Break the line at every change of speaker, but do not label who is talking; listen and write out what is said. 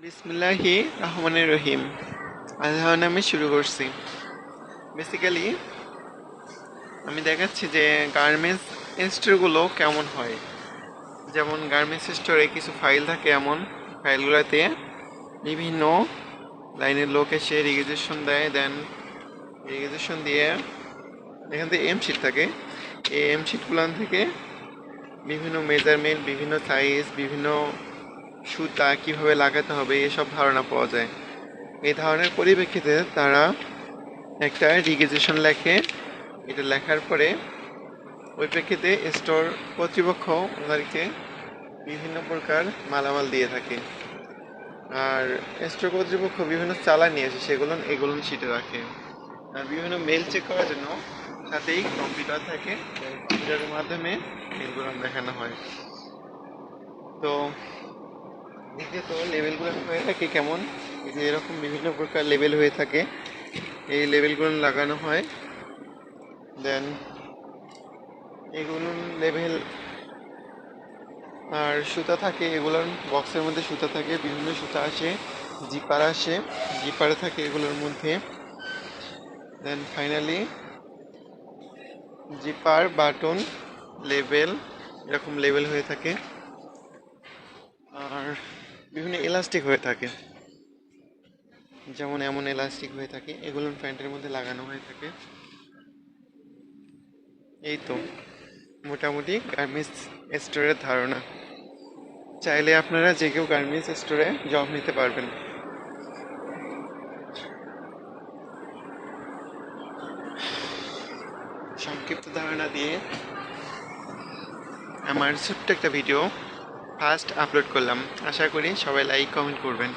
বিসমিল্লাহি রহমানির রহিম। আল্লাহর নামে শুরু করছি। বেসিক্যালি আমি দেখাচ্ছি যে গার্মেন্টস স্টোরগুলো কেমন হয়। যেমন গার্মেন্টস স্টোরে কিছু ফাইল থাকে, এমন ফাইলগুলোতে বিভিন্ন লাইনের লোক এসে রিকুইজিশন দেয়। দেন রিকুইজিশন দিয়ে এখান থেকে এম শিট থাকে। এই এম শিটগুলো থেকে বিভিন্ন মেজারমেন্ট, বিভিন্ন সাইজ, বিভিন্ন সুতা কীভাবে লাগাতে হবে এসব ধারণা পাওয়া যায়। এই ধারণার পরিপ্রেক্ষিতে তারা একটা রিকুইজিশন লেখে। এটা লেখার পরে ওই প্রেক্ষিতে স্টোর কর্তৃপক্ষ ওনাদেরকে বিভিন্ন প্রকার মালামাল দিয়ে থাকে। আর স্টোর কর্তৃপক্ষ বিভিন্ন চালান নিয়ে আসে, এগুলো শিটে রাখে। আর বিভিন্ন মেল চেক করার জন্য সাথেই কম্পিউটার থাকে, কম্পিউটারের মাধ্যমে মেলগুলো দেখানো হয়। তো দ্বিতীয়ত লেভেলগুলো হয়ে থাকে কেমন, যে এরকম বিভিন্ন প্রকার লেভেল হয়ে থাকে। এই লেভেলগুলো লাগানো হয়। দেন এগুলো লেভেল আর সুতা থাকে, এগুলোর বক্সের মধ্যে সুতা থাকে, বিভিন্ন সুতা আসে, জিপারে থাকে এগুলোর মধ্যে। দেন ফাইনালি জিপার, বাটন, লেভেল, এরকম লেভেল হয়ে থাকে। আর বিভিন্ন ইলাস্টিক হয়ে থাকে, যেমন এমন ইলাস্টিক হয়ে থাকে, এগুলো প্যান্টের মধ্যে লাগানো হয়ে থাকে। এই তো মোটামুটি গার্মেন্টস স্টোরের ধারণা। চাইলে আপনারা যে কেউ গার্মেন্টস স্টোরে জব নিতে পারবেন। সংক্ষিপ্ত ধারণা দিয়ে আমার ছোট্ট একটা ভিডিও ফার্স্ট আপলোড করলাম। আশা করি সবাই লাইক কমেন্ট করবেন।